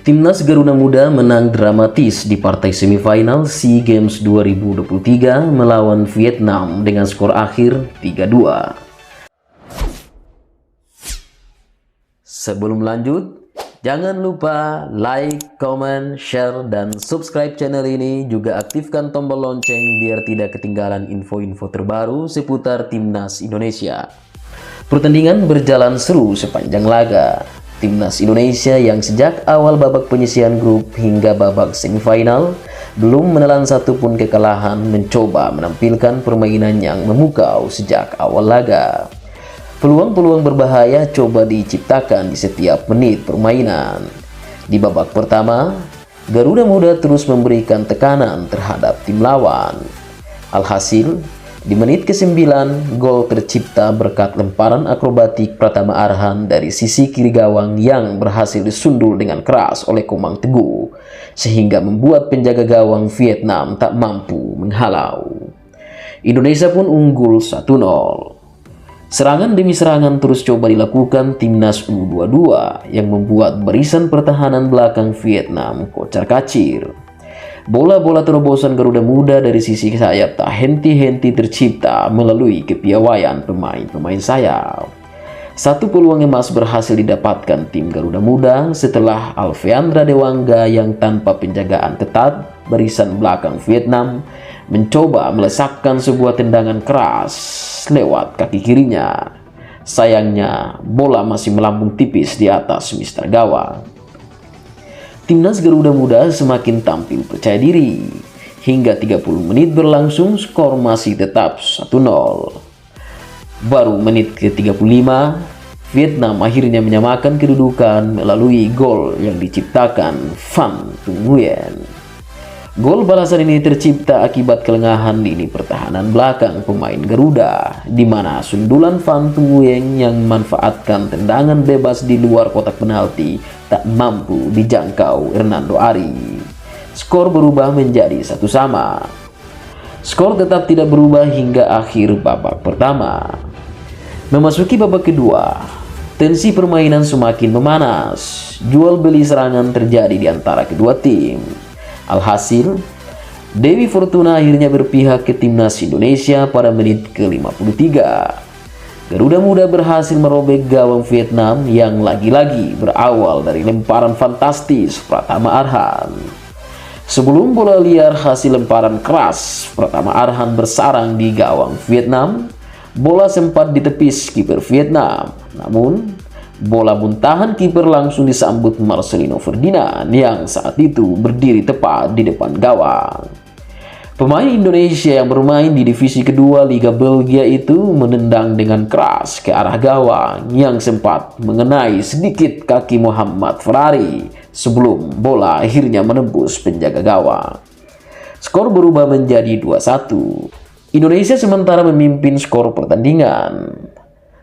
Timnas Garuda Muda menang dramatis di partai semifinal SEA Games 2023 melawan Vietnam dengan skor akhir 3-2. Sebelum lanjut, jangan lupa like, comment, share, dan subscribe channel ini. Juga aktifkan tombol lonceng biar tidak ketinggalan info-info terbaru seputar Timnas Indonesia. Pertandingan berjalan seru sepanjang laga. Timnas Indonesia yang sejak awal babak penyisihan grup hingga babak semifinal belum menelan satupun kekalahan, mencoba menampilkan permainan yang memukau sejak awal laga. Peluang-peluang berbahaya coba diciptakan di setiap menit permainan. Di babak pertama, Garuda Muda terus memberikan tekanan terhadap tim lawan. Alhasil, di menit ke-9, gol tercipta berkat lemparan akrobatik Pratama Arhan dari sisi kiri gawang yang berhasil disundul dengan keras oleh Komang Teguh, sehingga membuat penjaga gawang Vietnam tak mampu menghalau. Indonesia pun unggul 1-0. Serangan demi serangan terus coba dilakukan Timnas U22 yang membuat barisan pertahanan belakang Vietnam kocar-kacir. Bola-bola terobosan Garuda Muda dari sisi sayap tak henti-henti tercipta melalui kepiawaian pemain-pemain sayap. Satu peluang emas berhasil didapatkan tim Garuda Muda setelah Alfeandra Dewangga yang tanpa penjagaan ketat barisan belakang Vietnam mencoba melesakkan sebuah tendangan keras lewat kaki kirinya. Sayangnya, bola masih melambung tipis di atas mister gawang. Timnas Garuda Muda semakin tampil percaya diri. Hingga 30 menit berlangsung, skor masih tetap 1-0. Baru menit ke-35, Vietnam akhirnya menyamakan kedudukan melalui gol yang diciptakan Van Tung Nguyen. Gol balasan ini tercipta akibat kelengahan lini pertahanan belakang pemain Garuda, di mana sundulan Van Tung Nguyen yang memanfaatkan tendangan bebas di luar kotak penalti tak mampu dijangkau Hernando Ari. Skor berubah menjadi 1-1. Skor tetap tidak berubah hingga akhir babak pertama. Memasuki babak kedua, tensi permainan semakin memanas. Jual beli serangan terjadi di antara kedua tim. Alhasil, Dewi Fortuna akhirnya berpihak ke Timnas Indonesia pada menit ke-53. Garuda Muda berhasil merobek gawang Vietnam yang lagi-lagi berawal dari lemparan fantastis Pratama Arhan. Sebelum bola liar hasil lemparan keras Pratama Arhan bersarang di gawang Vietnam, bola sempat ditepis kiper Vietnam. Namun, bola muntahan kiper langsung disambut Marcelino Ferdinand yang saat itu berdiri tepat di depan gawang. Pemain Indonesia yang bermain di divisi kedua Liga Belgia itu menendang dengan keras ke arah gawang yang sempat mengenai sedikit kaki Muhammad Ferrari sebelum bola akhirnya menembus penjaga gawang. Skor berubah menjadi 2-1. Indonesia sementara memimpin skor pertandingan.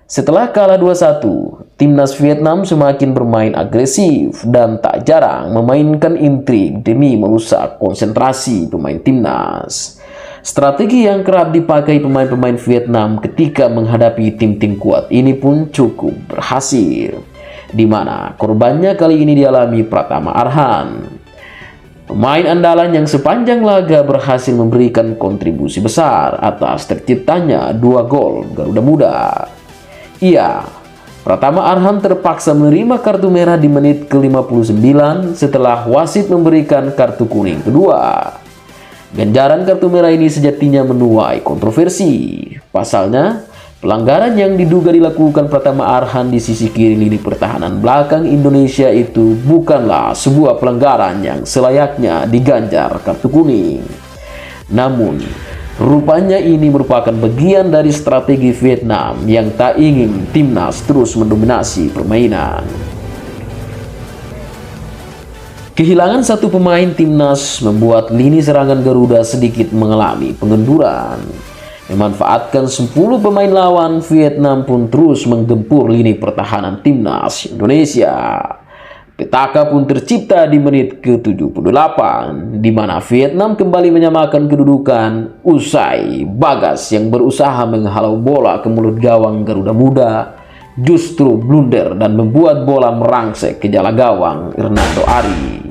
Setelah kalah 2-1, Timnas Vietnam semakin bermain agresif dan tak jarang memainkan intrik demi merusak konsentrasi pemain Timnas. Strategi yang kerap dipakai pemain-pemain Vietnam ketika menghadapi tim-tim kuat ini pun cukup berhasil, di mana korbannya kali ini dialami Pratama Arhan. Pemain andalan yang sepanjang laga berhasil memberikan kontribusi besar atas terciptanya 2 gol Garuda Muda. Iya, Pratama Arhan terpaksa menerima kartu merah di menit ke-59 setelah wasit memberikan kartu kuning kedua. Ganjaran kartu merah ini sejatinya menuai kontroversi. Pasalnya, pelanggaran yang diduga dilakukan Pratama Arhan di sisi kiri lini pertahanan belakang Indonesia itu bukanlah sebuah pelanggaran yang selayaknya diganjar kartu kuning. Namun, rupanya ini merupakan bagian dari strategi Vietnam yang tak ingin Timnas terus mendominasi permainan. Kehilangan satu pemain Timnas membuat lini serangan Garuda sedikit mengalami pengenduran. Memanfaatkan 10 pemain lawan, Vietnam pun terus menggempur lini pertahanan Timnas Indonesia. Petaka pun tercipta di menit ke-78, di mana Vietnam kembali menyamakan kedudukan usai Bagas yang berusaha menghalau bola ke mulut gawang Garuda Muda justru blunder dan membuat bola merangsek ke jala gawang Hernando Ari.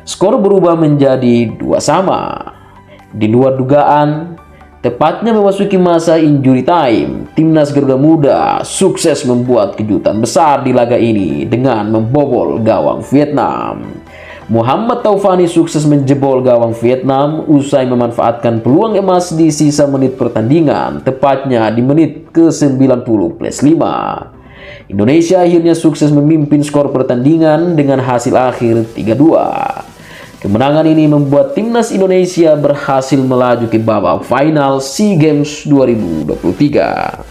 Skor berubah menjadi 2-2. Di luar dugaan, tepatnya memasuki masa injury time, timnas Garuda Muda sukses membuat kejutan besar di laga ini dengan membobol gawang Vietnam. Muhammad Taufani sukses menjebol gawang Vietnam usai memanfaatkan peluang emas di sisa menit pertandingan, tepatnya di menit ke-90+5. Indonesia akhirnya sukses memimpin skor pertandingan dengan hasil akhir 3-2. Kemenangan ini membuat timnas Indonesia berhasil melaju ke babak final SEA Games 2023.